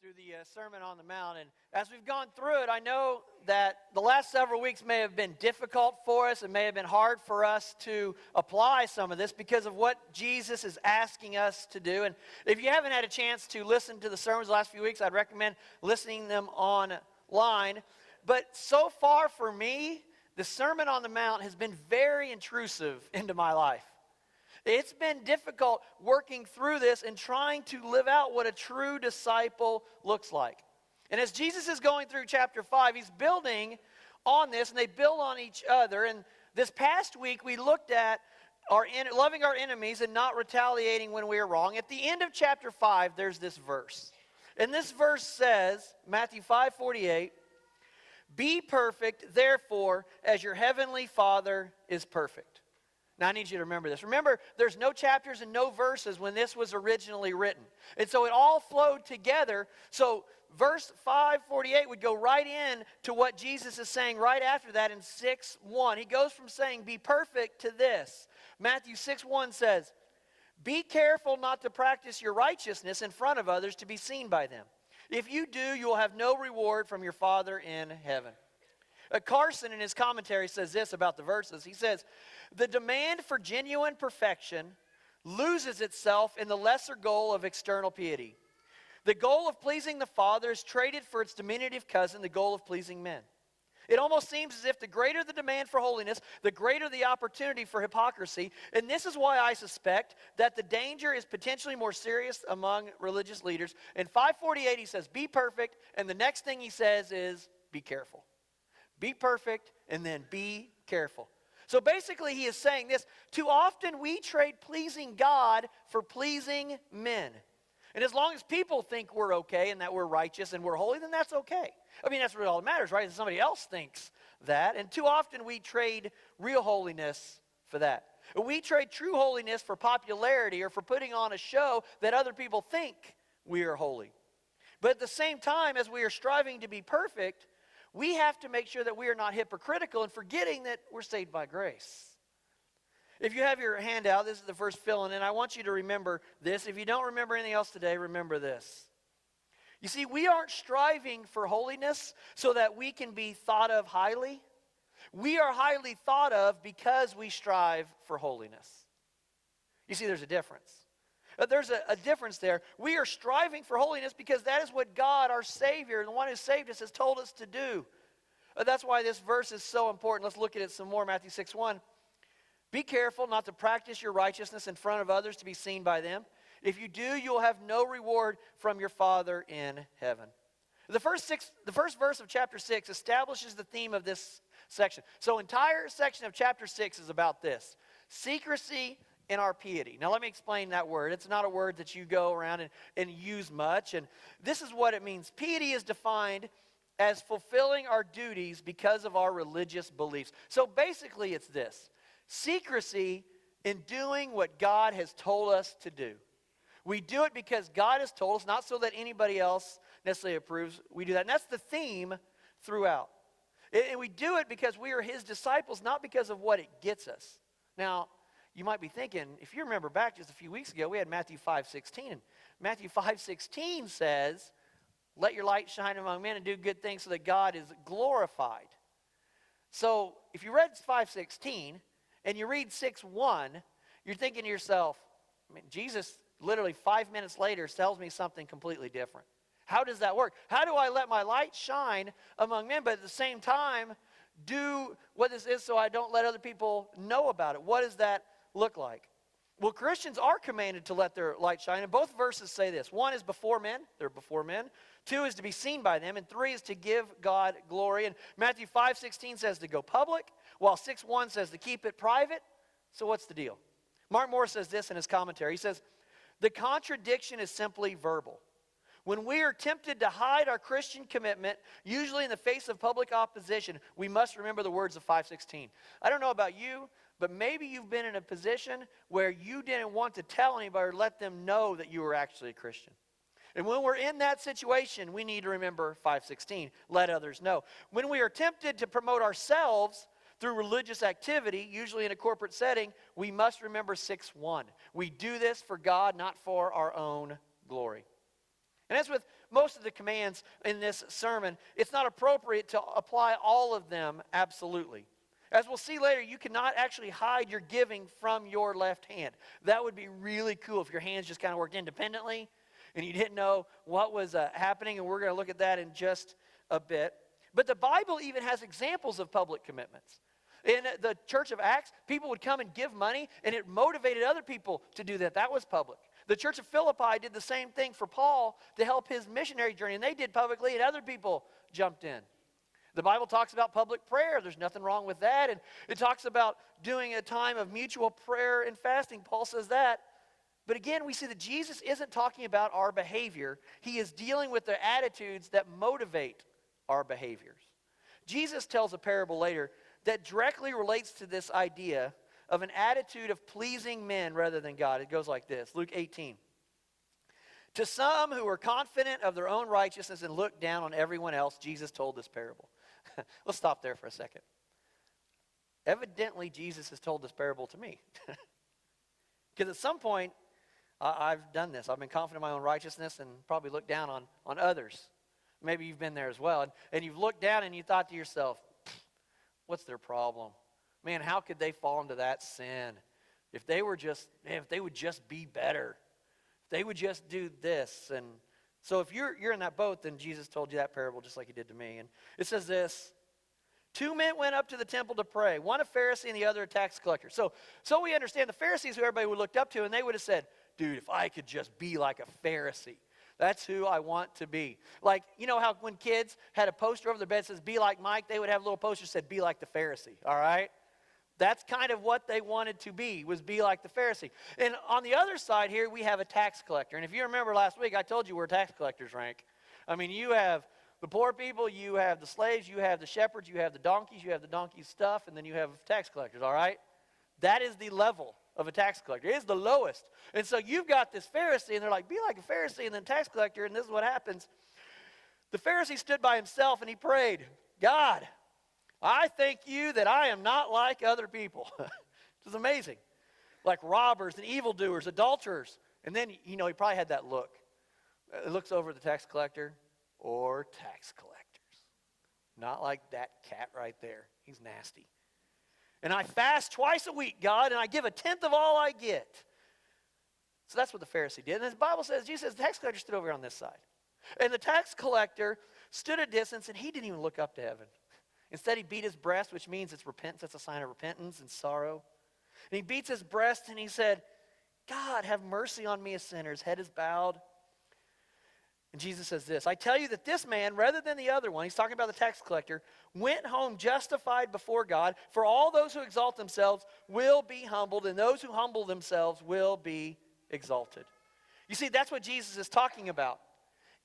through the Sermon on the Mount, and as we've gone through it, I know that the last several weeks may have been difficult for us. It may have been hard for us to apply some of this because of what Jesus is asking us to do. And if you haven't had a chance to listen to the sermons the last few weeks, I'd recommend listening them online. But so far for me, the Sermon on the Mount has been very intrusive into my life. It's been difficult working through this and trying to live out what a true disciple looks like. And as Jesus is going through chapter 5, he's building on this, and they build on each other. And this past week, we looked at loving our enemies and not retaliating when we are wrong. At the end of chapter 5, there's this verse. And this verse says, Matthew 5:48, "Be perfect, therefore, as your heavenly Father is perfect." Now, I need you to remember this. Remember, there's no chapters and no verses when this was originally written. And so it all flowed together. So verse 5:48 would go right in to what Jesus is saying right after that in 6:1. He goes from saying, "Be perfect," to this. Matthew 6:1 says, "Be careful not to practice your righteousness in front of others to be seen by them. If you do, you will have no reward from your Father in heaven." Carson, in his commentary, says this about the verses. He says, "The demand for genuine perfection loses itself in the lesser goal of external piety. The goal of pleasing the Father is traded for its diminutive cousin, the goal of pleasing men. It almost seems as if the greater the demand for holiness, the greater the opportunity for hypocrisy. And this is why I suspect that the danger is potentially more serious among religious leaders." In 5:48, he says, "Be perfect," and the next thing he says is, "Be careful." Be perfect, and then be careful. So basically he is saying this: too often we trade pleasing God for pleasing men. And as long as people think we're okay and that we're righteous and we're holy, then that's okay. I mean, that's really all that matters, right? If somebody else thinks that. And too often we trade real holiness for that. We trade true holiness for popularity or for putting on a show that other people think we are holy. But at the same time, as we are striving to be perfect, we have to make sure that we are not hypocritical and forgetting that we're saved by grace. If you have your handout, this is the first fill-in, and I want you to remember this. If you don't remember anything else today, remember this. You see, we aren't striving for holiness so that we can be thought of highly. We are highly thought of because we strive for holiness. You see, there's a difference. There's a difference there. We are striving for holiness because that is what God, our Savior, the one who saved us, has told us to do. That's why this verse is so important. Let's look at it some more. Matthew 6:1. "Be careful not to practice your righteousness in front of others to be seen by them. If you do, you will have no reward from your Father in heaven." The first verse of chapter 6 establishes the theme of this section. So entire section of chapter 6 is about this: secrecy in our piety. Now let me explain that word. It's not a word that you go around and use much. And this is what it means. Piety is defined as fulfilling our duties because of our religious beliefs. So basically it's this: secrecy in doing what God has told us to do. We do it because God has told us, not so that anybody else necessarily approves. We do that. And that's the theme throughout. And we do it because we are his disciples, not because of what it gets us. Now, you might be thinking, if you remember back just a few weeks ago, we had Matthew 5:16. And Matthew 5:16 says, "Let your light shine among men and do good things so that God is glorified." So if you read 5:16 and you read 6:1, you're thinking to yourself, I mean, Jesus literally 5 minutes later tells me something completely different. How does that work? How do I let my light shine among men, but at the same time do what this is so I don't let other people know about it? What does that look like? Well, Christians are commanded to let their light shine, and both verses say this. One is before men, they're before men. Two is to be seen by them, and three is to give God glory. And Matthew 5:16 says to go public, while 6:1 says to keep it private. So what's the deal? Mark Moore says this in his commentary. He says, "The contradiction is simply verbal. When we are tempted to hide our Christian commitment, usually in the face of public opposition, we must remember the words of 5:16. I don't know about you, but maybe you've been in a position where you didn't want to tell anybody or let them know that you were actually a Christian. And when we're in that situation, we need to remember 5:16. Let others know. When we are tempted to promote ourselves through religious activity, usually in a corporate setting, we must remember 6:1. We do this for God, not for our own glory. And as with most of the commands in this sermon, it's not appropriate to apply all of them absolutely. As we'll see later, you cannot actually hide your giving from your left hand. That would be really cool if your hands just kind of worked independently and you didn't know what was happening, and we're going to look at that in just a bit. But the Bible even has examples of public commitments. In the church of Acts, people would come and give money, and it motivated other people to do that. That was public. The church of Philippi did the same thing for Paul to help his missionary journey, and they did publicly, and other people jumped in. The Bible talks about public prayer. There's nothing wrong with that. And it talks about doing a time of mutual prayer and fasting. Paul says that. But again, we see that Jesus isn't talking about our behavior. He is dealing with the attitudes that motivate our behaviors. Jesus tells a parable later that directly relates to this idea of an attitude of pleasing men rather than God. It goes like this, Luke 18. To some who were confident of their own righteousness and looked down on everyone else, Jesus told this parable. Let's stop there for a second. Evidently, Jesus has told this parable to me. Because at some point, I've done this. I've been confident in my own righteousness and probably looked down on others. Maybe you've been there as well. And you've looked down and you thought to yourself, what's their problem? Man, how could they fall into that sin? If they would just be better. If they would just do this. And so if you're in that boat, then Jesus told you that parable just like he did to me. And it says this. 2 men went up to the temple to pray, one a Pharisee and the other a tax collector. So we understand the Pharisees who everybody would looked up to, and they would have said, dude, if I could just be like a Pharisee, that's who I want to be. Like, you know how when kids had a poster over their bed that says, be like Mike, they would have a little poster that said, be like the Pharisee, all right? That's kind of what they wanted to be like the Pharisee. And on the other side here, we have a tax collector. And if you remember last week, I told you where tax collectors rank. I mean, you have the poor people, you have the slaves, you have the shepherds, you have the donkeys, you have the donkey's stuff, and then you have tax collectors, all right? That is the level of a tax collector. It is the lowest. And so you've got this Pharisee, and they're like, be like a Pharisee, and then tax collector, and this is what happens. The Pharisee stood by himself, and he prayed, God, I thank you that I am not like other people. Which is amazing. Like robbers and evildoers, adulterers. And then, he probably had that look. He looks over at the tax collector or tax collectors. Not like that cat right there. He's nasty. And I fast twice a week, God, and I give 1/10 of all I get. So that's what the Pharisee did. And the Bible says, Jesus says, the tax collector stood over on this side. And the tax collector stood at a distance, and he didn't even look up to heaven. Instead, he beat his breast, which means it's repentance. That's a sign of repentance and sorrow. And he beats his breast, and he said, God, have mercy on me, a sinner. His head is bowed. And Jesus says this, I tell you that this man, rather than the other one, he's talking about the tax collector, went home justified before God. For all those who exalt themselves will be humbled, and those who humble themselves will be exalted. You see, that's what Jesus is talking about.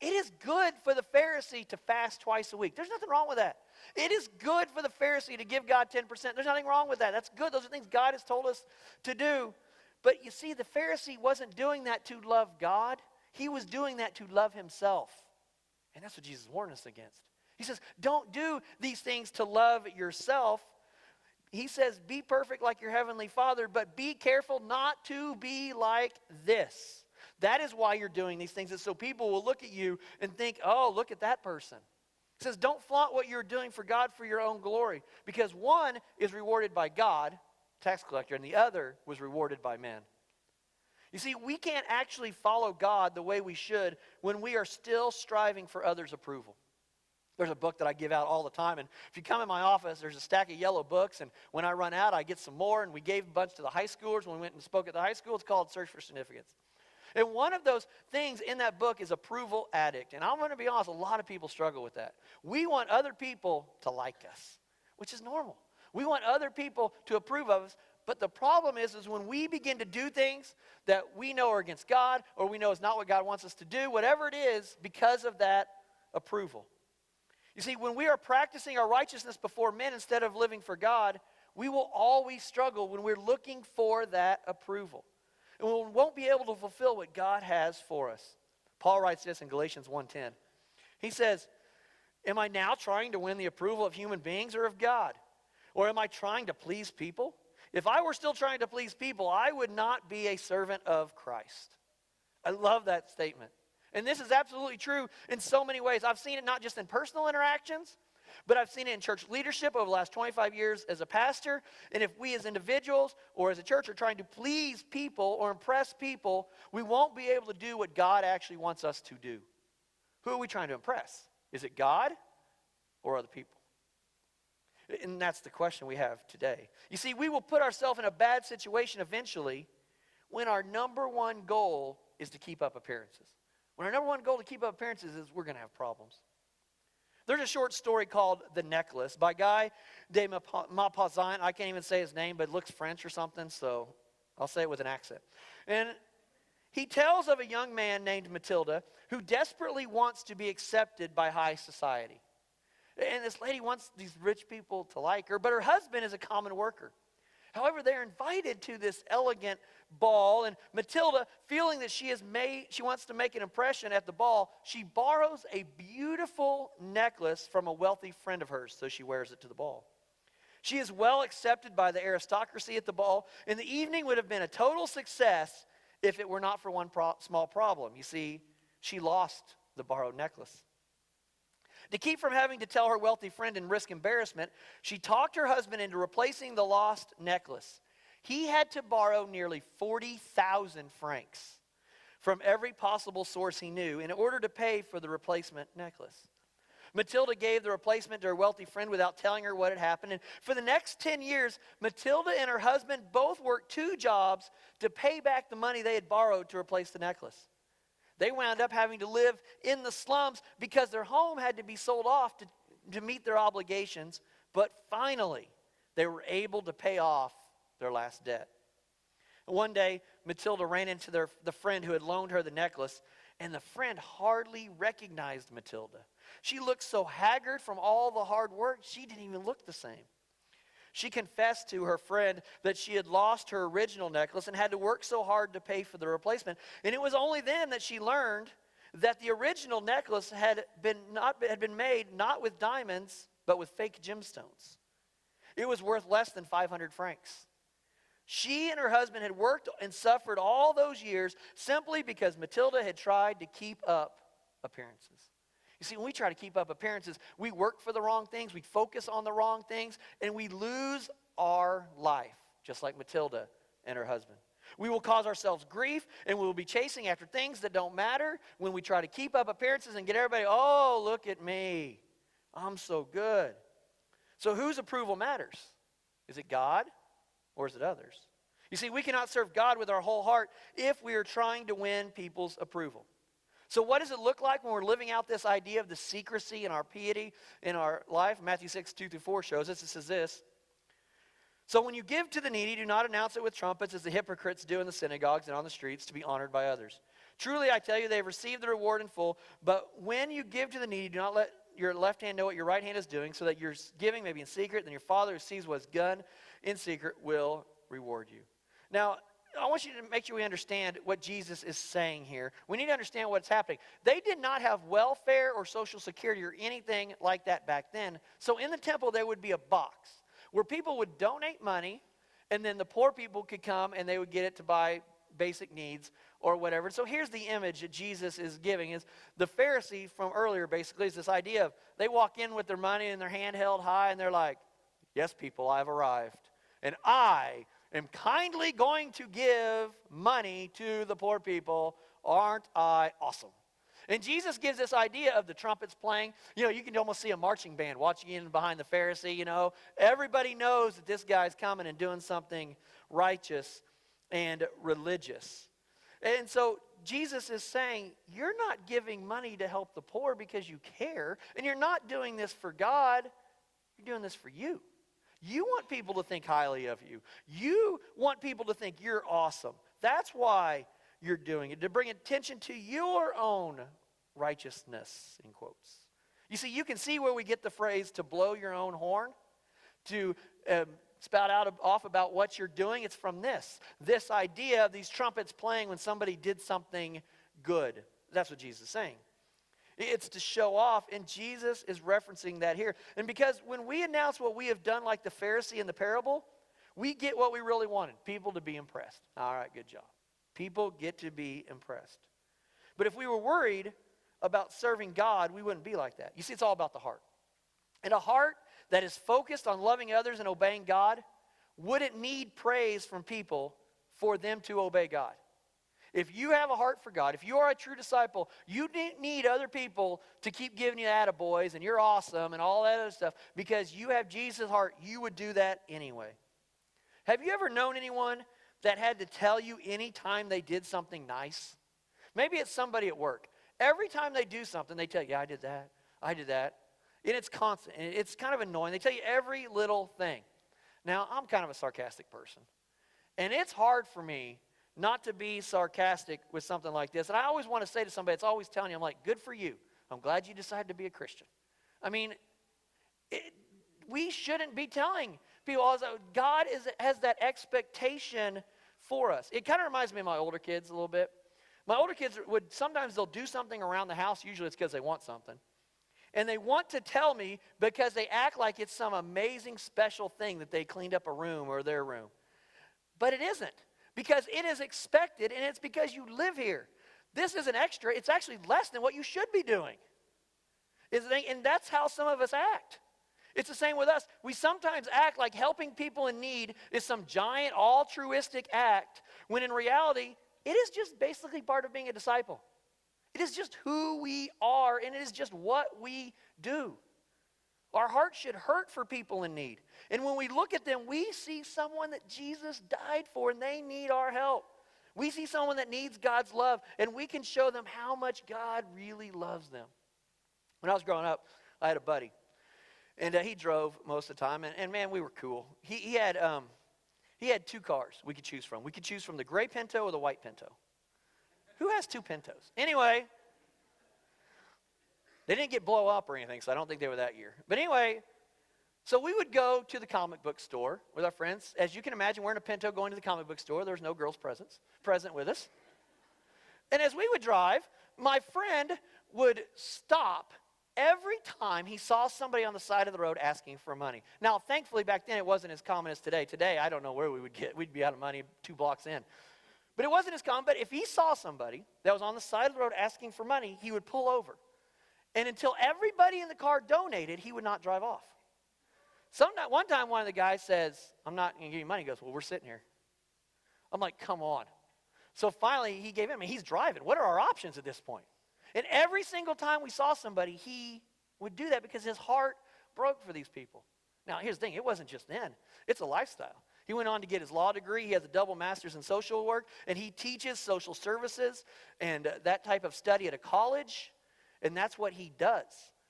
It is good for the Pharisee to fast twice a week. There's nothing wrong with that. It is good for the Pharisee to give God 10%. There's nothing wrong with that. That's good. Those are things God has told us to do. But you see, the Pharisee wasn't doing that to love God. He was doing that to love himself. And that's what Jesus warned us against. He says, don't do these things to love yourself. He says, be perfect like your heavenly Father, but be careful not to be like this. That is why you're doing these things, is so people will look at you and think, oh, look at that person. He says, don't flaunt what you're doing for God for your own glory, because one is rewarded by God, tax collector, and the other was rewarded by men. You see, we can't actually follow God the way we should when we are still striving for others' approval. There's a book that I give out all the time, and if you come in my office, there's a stack of yellow books, and when I run out, I get some more, and we gave a bunch to the high schoolers when we went and spoke at the high school. It's called Search for Significance. And one of those things in that book is approval addict. And I'm going to be honest, a lot of people struggle with that. We want other people to like us, which is normal. We want other people to approve of us. But the problem is when we begin to do things that we know are against God, or we know is not what God wants us to do, whatever it is, because of that approval. You see, when we are practicing our righteousness before men instead of living for God, we will always struggle when we're looking for that approval. And we won't be able to fulfill what God has for us. Paul writes this in Galatians 1:10. He says, am I now trying to win the approval of human beings or of God? Or am I trying to please people? If I were still trying to please people, I would not be a servant of Christ. I love that statement. And this is absolutely true in so many ways. I've seen it not just in personal interactions, but I've seen it in church leadership over the last 25 years as a pastor. And if we as individuals or as a church are trying to please people or impress people, we won't be able to do what God actually wants us to do. Who are we trying to impress? Is it God or other people? And that's the question we have today. You see, we will put ourselves in a bad situation eventually when our number one goal is to keep up appearances. When our number one goal to keep up appearances is we're going to have problems. There's a short story called The Necklace by a guy de Maupassant. I can't even say his name, but it looks French or something, so I'll say it with an accent. And he tells of a young man named Matilda who desperately wants to be accepted by high society. And this lady wants these rich people to like her, but her husband is a common worker. However, they're invited to this elegant ball, and Matilda, feeling that she wants to make an impression at the ball, she borrows a beautiful necklace from a wealthy friend of hers, so she wears it to the ball. She is well accepted by the aristocracy at the ball, and the evening would have been a total success if it were not for one small problem. You see, she lost the borrowed necklace. To keep from having to tell her wealthy friend and risk embarrassment, she talked her husband into replacing the lost necklace. He had to borrow nearly 40,000 francs from every possible source he knew in order to pay for the replacement necklace. Matilda gave the replacement to her wealthy friend without telling her what had happened. And for the next 10 years, Matilda and her husband both worked 2 jobs to pay back the money they had borrowed to replace the necklace. They wound up having to live in the slums because their home had to be sold off to meet their obligations. But finally, they were able to pay off their last debt. One day, Matilda ran into the friend who had loaned her the necklace, and the friend hardly recognized Matilda. She looked so haggard from all the hard work, she didn't even look the same. She confessed to her friend that she had lost her original necklace and had to work so hard to pay for the replacement. And it was only then that she learned that the original necklace had been made not with diamonds, but with fake gemstones. It was worth less than 500 francs. She and her husband had worked and suffered all those years simply because Matilda had tried to keep up appearances. You see, when we try to keep up appearances, we work for the wrong things, we focus on the wrong things, and we lose our life, just like Matilda and her husband. We will cause ourselves grief, and we will be chasing after things that don't matter when we try to keep up appearances and get everybody, oh, look at me. I'm so good. So whose approval matters? Is it God or is it others? You see, we cannot serve God with our whole heart if we are trying to win people's approval. So what does it look like when we're living out this idea of the secrecy in our piety in our life? Matthew 6, 2-4 shows us. It says this. So when you give to the needy, do not announce it with trumpets as the hypocrites do in the synagogues and on the streets to be honored by others. Truly, I tell you, they have received the reward in full. But when you give to the needy, do not let your left hand know what your right hand is doing, so that your giving may be in secret. Then your Father who sees what is done in secret will reward you. Now, I want you to make sure we understand what Jesus is saying here. We need to understand what's happening. They did not have welfare or social security or anything like that back then. So in the temple, there would be a box where people would donate money, and then the poor people could come and they would get it to buy basic needs or whatever. So here's the image that Jesus is giving. Is the Pharisee from earlier basically is this idea of they walk in with their money and their hand held high, and they're like, yes, people, I've arrived. And I am kindly going to give money to the poor people. Aren't I awesome? And Jesus gives this idea of the trumpets playing. You know, you can almost see a marching band watching in behind the Pharisee, you know. Everybody knows that this guy's coming and doing something righteous and religious. And so Jesus is saying, you're not giving money to help the poor because you care. And you're not doing this for God. You're doing this for you. You want people to think highly of you. You want people to think you're awesome. That's why you're doing it, to bring attention to your own righteousness, in quotes. You see, you can see where we get the phrase to blow your own horn, to spout off about what you're doing. It's from this idea of these trumpets playing when somebody did something good. That's what Jesus is saying. It's to show off, and Jesus is referencing that here. And because when we announce what we have done like the Pharisee in the parable, we get what we really wanted, people to be impressed. All right, good job. People get to be impressed. But if we were worried about serving God, we wouldn't be like that. You see, it's all about the heart. And a heart that is focused on loving others and obeying God wouldn't need praise from people for them to obey God. If you have a heart for God, if you are a true disciple, you need other people to keep giving you attaboys and you're awesome and all that other stuff because you have Jesus' heart. You would do that anyway. Have you ever known anyone that had to tell you any time they did something nice? Maybe it's somebody at work. Every time they do something, they tell you, yeah, I did that. And it's constant. And it's kind of annoying. They tell you every little thing. Now, I'm kind of a sarcastic person. And it's hard for me not to be sarcastic with something like this. And I always want to say to somebody, it's always telling you, I'm like, good for you. I'm glad you decided to be a Christian. I mean, we shouldn't be telling people, God has that expectation for us. It kind of reminds me of my older kids a little bit. My older kids sometimes they'll do something around the house. Usually it's because they want something. And they want to tell me because they act like it's some amazing special thing that they cleaned up a room or their room. But it isn't. Because it is expected, and it's because you live here. This isn't extra. It's actually less than what you should be doing. And that's how some of us act. It's the same with us. We sometimes act like helping people in need is some giant, altruistic act, when in reality, it is just basically part of being a disciple. It is just who we are, and it is just what we do. Our hearts should hurt for people in need. And when we look at them, we see someone that Jesus died for, and they need our help. We see someone that needs God's love, and we can show them how much God really loves them. When I was growing up, I had a buddy, and he drove most of the time, and man, we were cool. He had 2 cars we could choose from. We could choose from the gray Pinto or the white Pinto. Who has 2 Pintos? Anyway, they didn't get blow up or anything, so I don't think they were that year. But anyway, so we would go to the comic book store with our friends. As you can imagine, we're in a Pinto going to the comic book store. There was no girls present with us. And as we would drive, my friend would stop every time he saw somebody on the side of the road asking for money. Now, thankfully, back then, it wasn't as common as today. Today, I don't know where we would get. We'd be out of money 2 blocks in. But it wasn't as common. But if he saw somebody that was on the side of the road asking for money, he would pull over. And until everybody in the car donated, he would not drive off. One time, one of the guys says, I'm not going to give you money. He goes, well, we're sitting here. I'm like, come on. So finally, he gave in. I mean, he's driving. What are our options at this point? And every single time we saw somebody, he would do that because his heart broke for these people. Now, here's the thing. It wasn't just then. It's a lifestyle. He went on to get his law degree. He has a double master's in social work, and he teaches social services and that type of study at a college. And that's what he does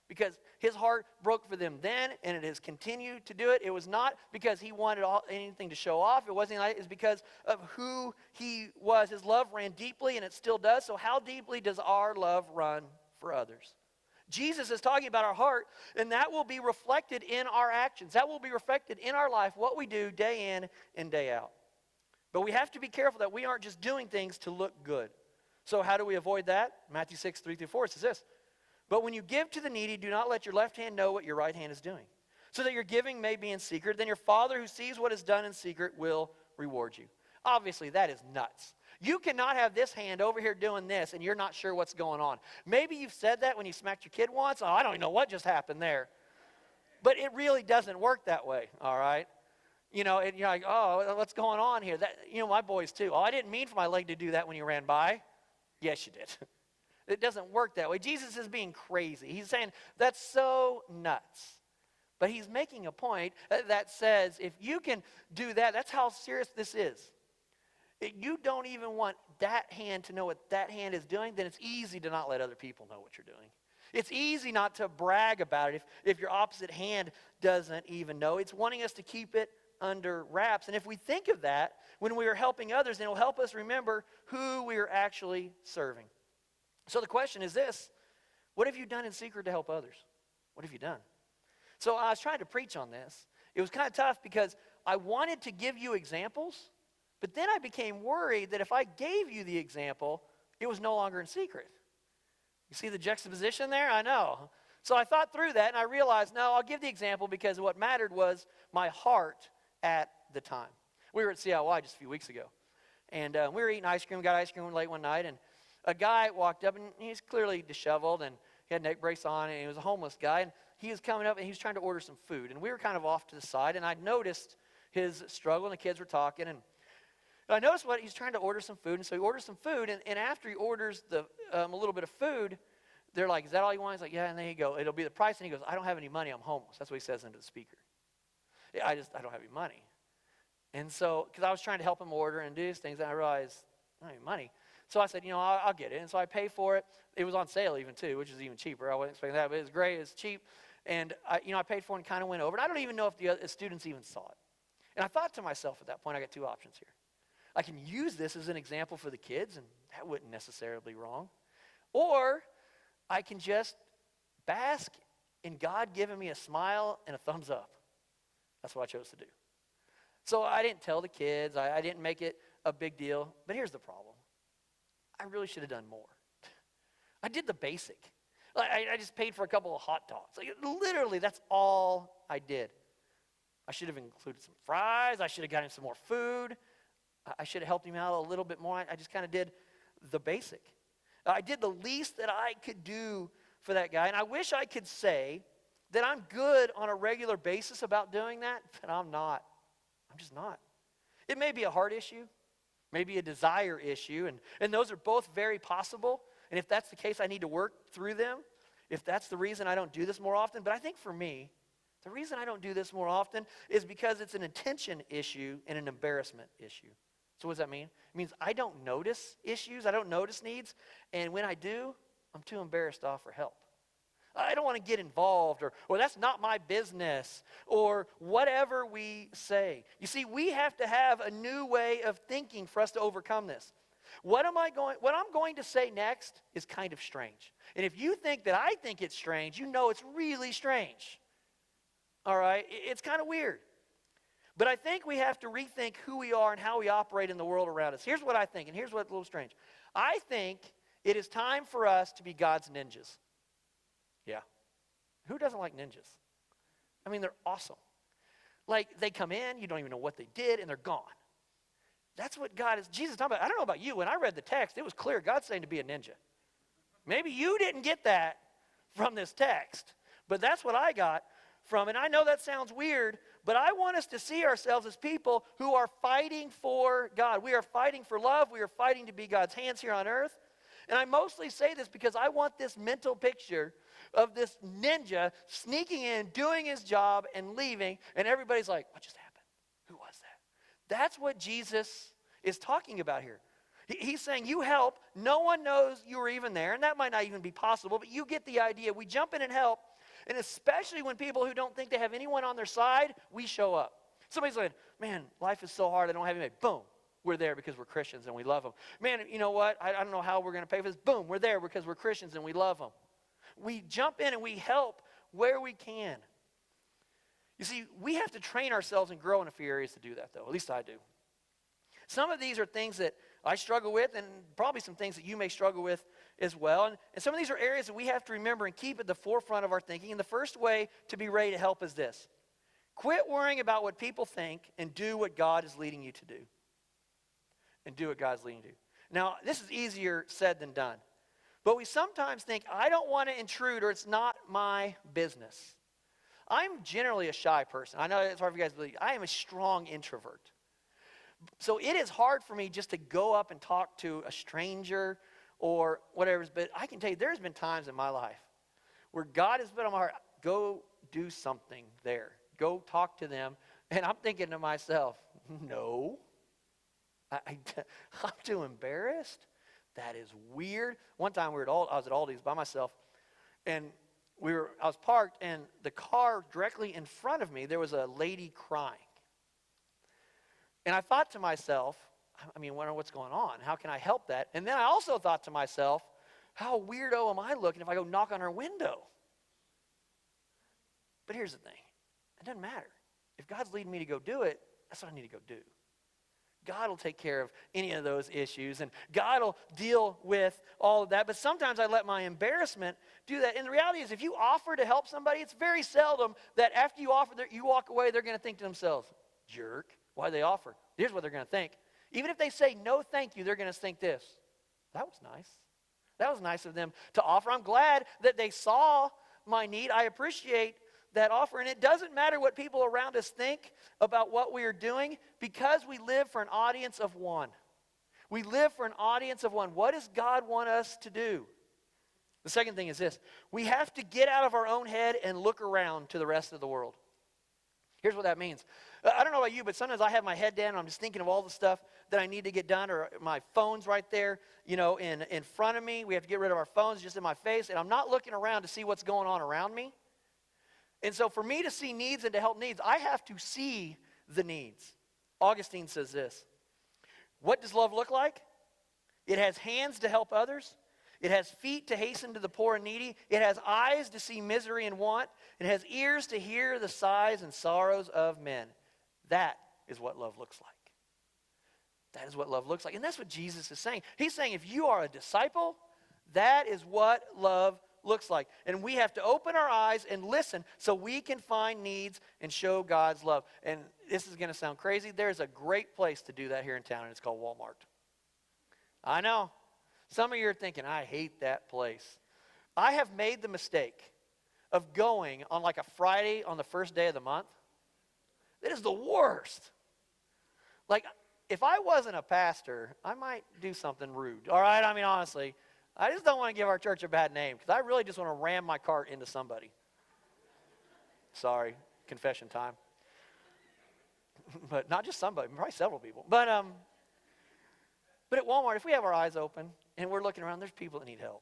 because his heart broke for them then, and it has continued to do it. It was not because he wanted anything to show off. It wasn't like it was because of who he was. His love ran deeply, and it still does. So how deeply does our love run for others? Jesus is talking about our heart, and that will be reflected in our actions. That will be reflected in our life, what we do day in and day out. But we have to be careful that we aren't just doing things to look good. So how do we avoid that? Matthew 6, 3-4 says this. But when you give to the needy, do not let your left hand know what your right hand is doing, so that your giving may be in secret. Then your Father who sees what is done in secret will reward you. Obviously, that is nuts. You cannot have this hand over here doing this, and you're not sure what's going on. Maybe you've said that when you smacked your kid once. Oh, I don't even know what just happened there. But it really doesn't work that way, all right? You know, and you're like, oh, what's going on here? My boys too. Oh, I didn't mean for my leg to do that when you ran by. Yes, you did. It doesn't work that way. Jesus is being crazy. He's saying, that's so nuts. But he's making a point that says, if you can do that, that's how serious this is. If you don't even want that hand to know what that hand is doing, then it's easy to not let other people know what you're doing. It's easy not to brag about it if your opposite hand doesn't even know. It's wanting us to keep it under wraps. And if we think of that when we are helping others, then it will help us remember who we are actually serving. So the question is this: what have you done in secret to help others? What have you done? So I was trying to preach on this. It was kind of tough because I wanted to give you examples, but then I became worried that if I gave you the example, it was no longer in secret. You see the juxtaposition there? I know. So I thought through that, and I realized, no, I'll give the example because what mattered was my heart at the time. We were at CIY just a few weeks ago, and we were eating ice cream. We got ice cream late one night, and a guy walked up, and he's clearly disheveled, and he had a neck brace on, and he was a homeless guy, and he was coming up, and he was trying to order some food, and we were kind of off to the side, and I noticed his struggle, and the kids were talking, and I noticed what he's trying to order some food, and so he orders some food, and after he orders a little bit of food, they're like, is that all you want? He's like, yeah, and there you go. It'll be the price, and he goes, I don't have any money, I'm homeless. That's what he says into the speaker. Yeah, I don't have any money. And so, because I was trying to help him order and do these things, and I realized, I don't have any money. So I said, I'll get it. And so I pay for it. It was on sale even too, which is even cheaper. I wasn't expecting that, but it was great. It was cheap. And I paid for it and kind of went over. And I don't even know if the students even saw it. And I thought to myself at that point, I got two options here. I can use this as an example for the kids, and that wouldn't necessarily be wrong. Or I can just bask in God giving me a smile and a thumbs up. That's what I chose to do. So I didn't tell the kids. I didn't make it a big deal. But here's the problem. I really should have done more. I did the basic. I just paid for a couple of hot dogs. Literally, that's all I did. I should have included some fries. I should have gotten him some more food. I should have helped him out a little bit more. I just kind of did the basic. I did the least that I could do for that guy. And I wish I could say that I'm good on a regular basis about doing that, but I'm not. I'm just not. It may be a heart issue. Maybe a desire issue, and those are both very possible. And if that's the case, I need to work through them. If that's the reason I don't do this more often. But I think for me, the reason I don't do this more often is because it's an attention issue and an embarrassment issue. So what does that mean? It means I don't notice issues, I don't notice needs, and when I do, I'm too embarrassed to offer help. I don't want to get involved, or that's not my business, or whatever we say. You see, we have to have a new way of thinking for us to overcome this. What I'm going to say next is kind of strange. And if you think that I think it's strange, you know it's really strange. All right? It's kind of weird. But I think we have to rethink who we are and how we operate in the world around us. Here's what I think, and here's what's a little strange. I think it is time for us to be God's ninjas. Yeah. Who doesn't like ninjas? I mean, they're awesome. Like, they come in, you don't even know what they did, and they're gone. That's what God is. Jesus is talking about. I don't know about you. When I read the text, it was clear God's saying to be a ninja. Maybe you didn't get that from this text, but that's what I got from it. And I know that sounds weird, but I want us to see ourselves as people who are fighting for God. We are fighting for love. We are fighting to be God's hands here on earth. And I mostly say this because I want this mental picture of this ninja sneaking in, doing his job, and leaving, and everybody's like, what just happened? Who was that? That's what Jesus is talking about here. He's saying, you help. No one knows you were even there, and that might not even be possible, but you get the idea. We jump in and help, and especially when people who don't think they have anyone on their side, we show up. Somebody's like, man, life is so hard, I don't have anybody. Boom. We're there because we're Christians and we love them. Man, you know what? I don't know how we're going to pay for this. Boom, we're there because we're Christians and we love them. We jump in and we help where we can. You see, we have to train ourselves and grow in a few areas to do that, though. At least I do. Some of these are things that I struggle with, and probably some things that you may struggle with as well. And some of these are areas that we have to remember and keep at the forefront of our thinking. And the first way to be ready to help is this. Quit worrying about what people think and do what God is leading you to do. And do what God's leading you to do. Now, this is easier said than done. But we sometimes think, I don't want to intrude, or it's not my business. I'm generally a shy person. I know it's hard for you guys to believe. I am a strong introvert. So it is hard for me just to go up and talk to a stranger or whatever. But I can tell you, there's been times in my life where God has put on my heart, go do something there. Go talk to them. And I'm thinking to myself, no. I'm too embarrassed. That is weird. One time I was at Aldi's by myself, and I was parked, and the car directly in front of me, there was a lady crying. And I thought to myself, I wonder what's going on. How can I help that? And then I also thought to myself, how weirdo am I looking if I go knock on her window? But here's the thing. It doesn't matter. If God's leading me to go do it, that's what I need to go do. God will take care of any of those issues, and God will deal with all of that. But sometimes I let my embarrassment do that. And the reality is, if you offer to help somebody, it's very seldom that after you offer, you walk away, they're going to think to themselves, jerk, why'd they offer? Here's what they're going to think. Even if they say no thank you, they're going to think this. That was nice. That was nice of them to offer. I'm glad that they saw my need. I appreciate that offer. And it doesn't matter what people around us think about what we are doing because we live for an audience of one. We live for an audience of one. What does God want us to do? The second thing is this. We have to get out of our own head and look around to the rest of the world. Here's what that means. I don't know about you, but sometimes I have my head down and I'm just thinking of all the stuff that I need to get done, or my phone's right there, in front of me. We have to get rid of our phones just in my face, and I'm not looking around to see what's going on around me. And so for me to see needs and to help needs, I have to see the needs. Augustine says this. What does love look like? It has hands to help others. It has feet to hasten to the poor and needy. It has eyes to see misery and want. It has ears to hear the sighs and sorrows of men. That is what love looks like. That is what love looks like. And that's what Jesus is saying. He's saying if you are a disciple, that is what love looks like. And we have to open our eyes and listen so we can find needs and show God's love. And this is going to sound crazy. There's a great place to do that here in town, and it's called Walmart. I know. Some of you are thinking, I hate that place. I have made the mistake of going on like a Friday on the first day of the month. That is the worst. Like, if I wasn't a pastor, I might do something rude. All right? I mean, honestly, I just don't want to give our church a bad name because I really just want to ram my cart into somebody. Sorry, confession time. But not just somebody, probably several people. But at Walmart, if we have our eyes open and we're looking around, there's people that need help.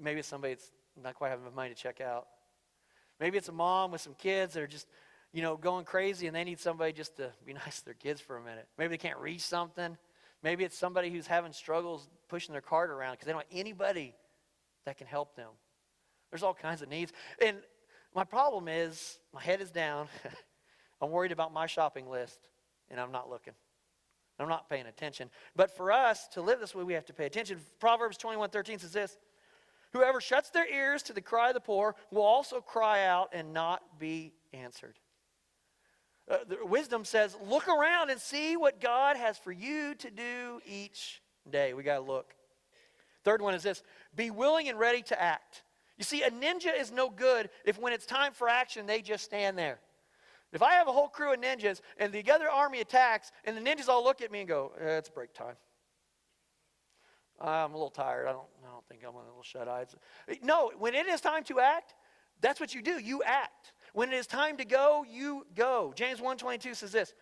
Maybe it's somebody that's not quite having enough money to check out. Maybe it's a mom with some kids that are just, going crazy and they need somebody just to be nice to their kids for a minute. Maybe they can't reach something. Maybe it's somebody who's having struggles pushing their cart around because they don't have anybody that can help them. There's all kinds of needs. And my problem is my head is down. I'm worried about my shopping list, and I'm not looking. I'm not paying attention. But for us to live this way, we have to pay attention. Proverbs 21:13 says this, whoever shuts their ears to the cry of the poor will also cry out and not be answered. The wisdom says, look around and see what God has for you to do each day. We got to look. Third one is this, be willing and ready to act. You see, a ninja is no good if when it's time for action, they just stand there. If I have a whole crew of ninjas and the other army attacks and the ninjas all look at me and go, it's break time. I'm a little tired. I don't think I'm a little shut-eyed. No, when it is time to act, that's what you do. You act. When it is time to go, you go. James 1:22 says this,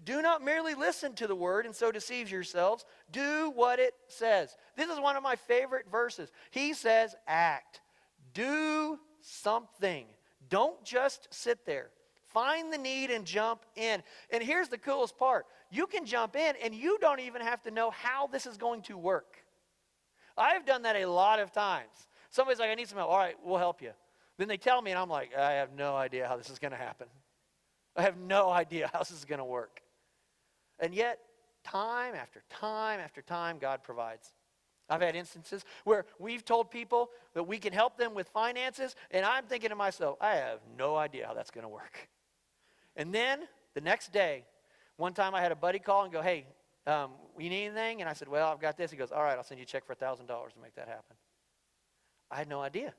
do not merely listen to the word and so deceive yourselves. Do what it says. This is one of my favorite verses. He says, act. Do something. Don't just sit there. Find the need and jump in. And here's the coolest part. You can jump in and you don't even have to know how this is going to work. I've done that a lot of times. Somebody's like, I need some help. All right, we'll help you. Then they tell me and I'm like, I have no idea how this is going to happen. I have no idea how this is going to work. And yet, time after time after time, God provides. I've had instances where we've told people that we can help them with finances, and I'm thinking to myself, I have no idea how that's going to work. And then the next day, one time I had a buddy call and go, hey, you need anything? And I said, well, I've got this. He goes, all right, I'll send you a check for $1,000 to make that happen. I had no idea.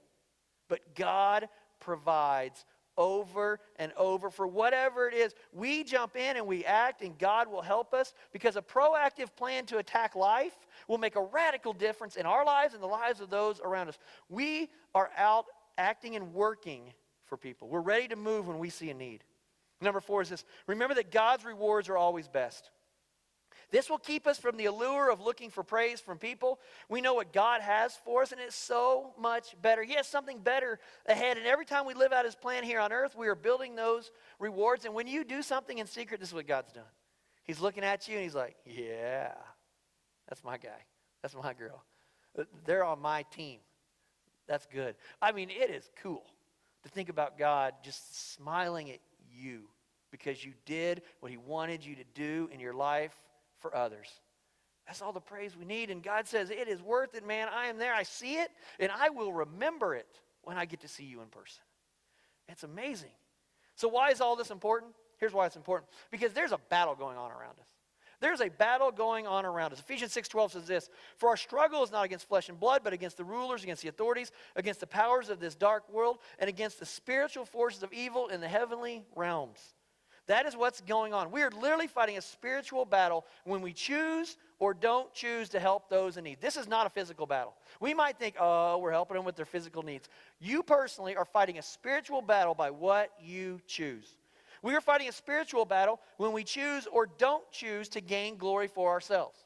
But God provides over and over for whatever it is. We jump in and we act, and God will help us because a proactive plan to attack life will make a radical difference in our lives and the lives of those around us. We are out acting and working for people. We're ready to move when we see a need. Number 4 is this. Remember that God's rewards are always best. This will keep us from the allure of looking for praise from people. We know what God has for us, and it's so much better. He has something better ahead, and every time we live out his plan here on earth, we are building those rewards. And when you do something in secret, this is what God's done. He's looking at you, and he's like, yeah, that's my guy. That's my girl. They're on my team. That's good. I mean, it is cool to think about God just smiling at you because you did what he wanted you to do in your life for others. That's all the praise we need. And God says, it is worth it, man. I am there. I see it, and I will remember it when I get to see you in person. It's amazing. So why is all this important? Here's why it's important. Because there's a battle going on around us. There's a battle going on around us. Ephesians 6:12 says this, "For our struggle is not against flesh and blood, but against the rulers, against the authorities, against the powers of this dark world, and against the spiritual forces of evil in the heavenly realms." That is what's going on. We are literally fighting a spiritual battle when we choose or don't choose to help those in need. This is not a physical battle. We might think, oh, we're helping them with their physical needs. You personally are fighting a spiritual battle by what you choose. We are fighting a spiritual battle when we choose or don't choose to gain glory for ourselves.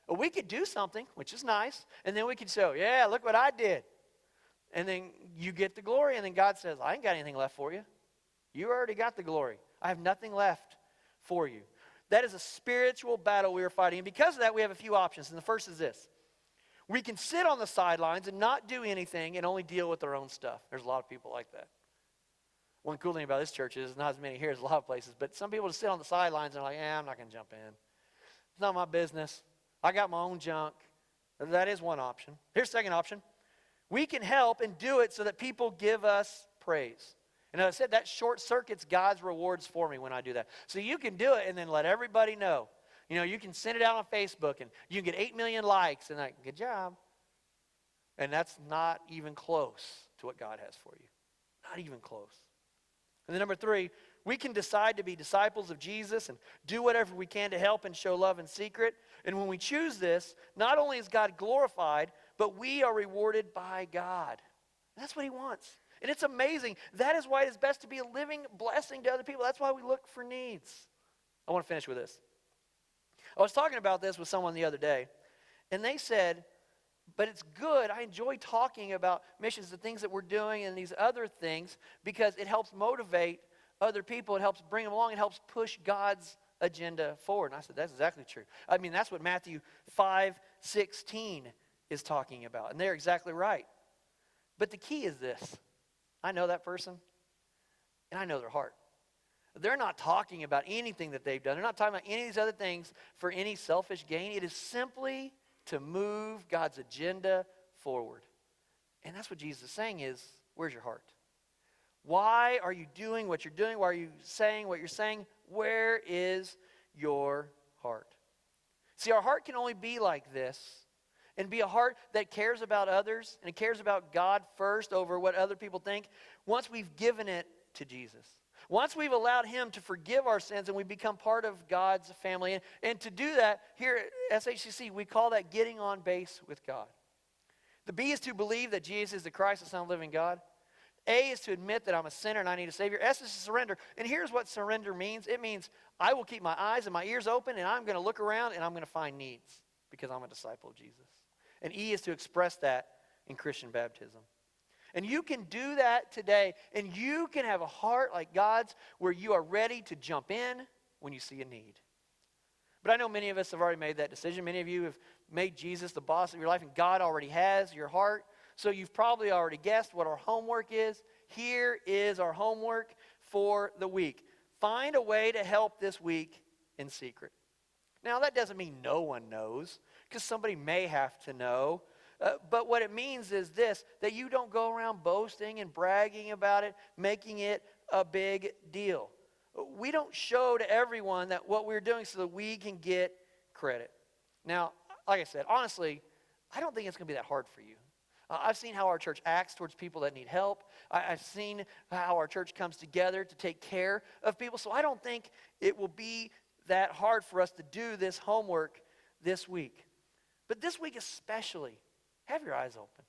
We could do something, which is nice, and then we could say, yeah, look what I did. And then you get the glory, and then God says, I ain't got anything left for you. You already got the glory. I have nothing left for you. That is a spiritual battle we are fighting. And because of that, we have a few options. And the first is this. We can sit on the sidelines and not do anything and only deal with our own stuff. There's a lot of people like that. One cool thing about this church is not as many here as a lot of places, but some people just sit on the sidelines and are like, I'm not going to jump in. It's not my business. I got my own junk. That is one option. Here's the second option. We can help and do it so that people give us praise. And as I said, that short circuits God's rewards for me when I do that. So you can do it and then let everybody know. You know, you can send it out on Facebook and you can get 8 million likes and like, good job. And that's not even close to what God has for you. Not even close. And then number 3, we can decide to be disciples of Jesus and do whatever we can to help and show love in secret. And when we choose this, not only is God glorified, but we are rewarded by God. That's what he wants. And it's amazing. That is why it is best to be a living blessing to other people. That's why we look for needs. I want to finish with this. I was talking about this with someone the other day, and they said, but it's good. I enjoy talking about missions, the things that we're doing and these other things, because it helps motivate other people. It helps bring them along. It helps push God's agenda forward. And I said, that's exactly true. I mean, that's what Matthew 5:16 is talking about. And they're exactly right. But the key is this. I know that person, and I know their heart. They're not talking about anything that they've done. They're not talking about any of these other things for any selfish gain. It is simply to move God's agenda forward. And that's what Jesus is saying is, where's your heart? Why are you doing what you're doing? Why are you saying what you're saying? Where is your heart? See, our heart can only be like this and be a heart that cares about others and it cares about God first over what other people think once we've given it to Jesus. Once we've allowed him to forgive our sins and we become part of God's family. And to do that, here at SHCC, we call that getting on base with God. The B is to believe that Jesus is the Christ, the Son of the living God. A is to admit that I'm a sinner and I need a Savior. S is to surrender. And here's what surrender means. It means I will keep my eyes and my ears open and I'm going to look around and I'm going to find needs because I'm a disciple of Jesus. And E is to express that in Christian baptism. And you can do that today, and you can have a heart like God's where you are ready to jump in when you see a need. But I know many of us have already made that decision. Many of you have made Jesus the boss of your life, and God already has your heart. So you've probably already guessed what our homework is. Here is our homework for the week. Find a way to help this week in secret. Now, that doesn't mean no one knows, because somebody may have to know. But what it means is this, that you don't go around boasting and bragging about it, making it a big deal. We don't show to everyone that what we're doing so that we can get credit. Now, like I said, honestly, I don't think it's going to be that hard for you. I've seen how our church acts towards people that need help. I've seen how our church comes together to take care of people. So I don't think it will be that hard for us to do this homework this week. But this week especially, have your eyes open.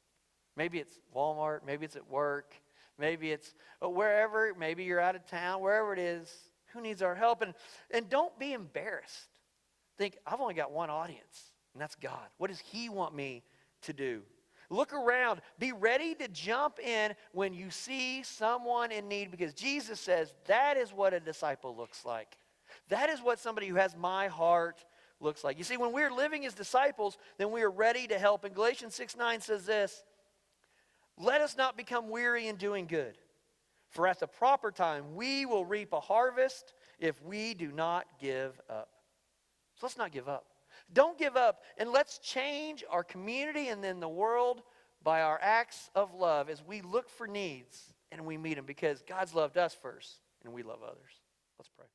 Maybe it's Walmart, maybe it's at work, maybe it's wherever, maybe you're out of town, wherever it is, who needs our help? And don't be embarrassed. Think, I've only got one audience, and that's God. What does he want me to do? Look around. Be ready to jump in when you see someone in need, because Jesus says that is what a disciple looks like. That is what somebody who has my heart looks like. You see, when we're living as disciples, then we are ready to help. And Galatians 6:9 says this, let us not become weary in doing good, for at the proper time we will reap a harvest if we do not give up. So let's not give up. Don't give up, and let's change our community and then the world by our acts of love as we look for needs and we meet them, because God's loved us first and we love others. Let's pray.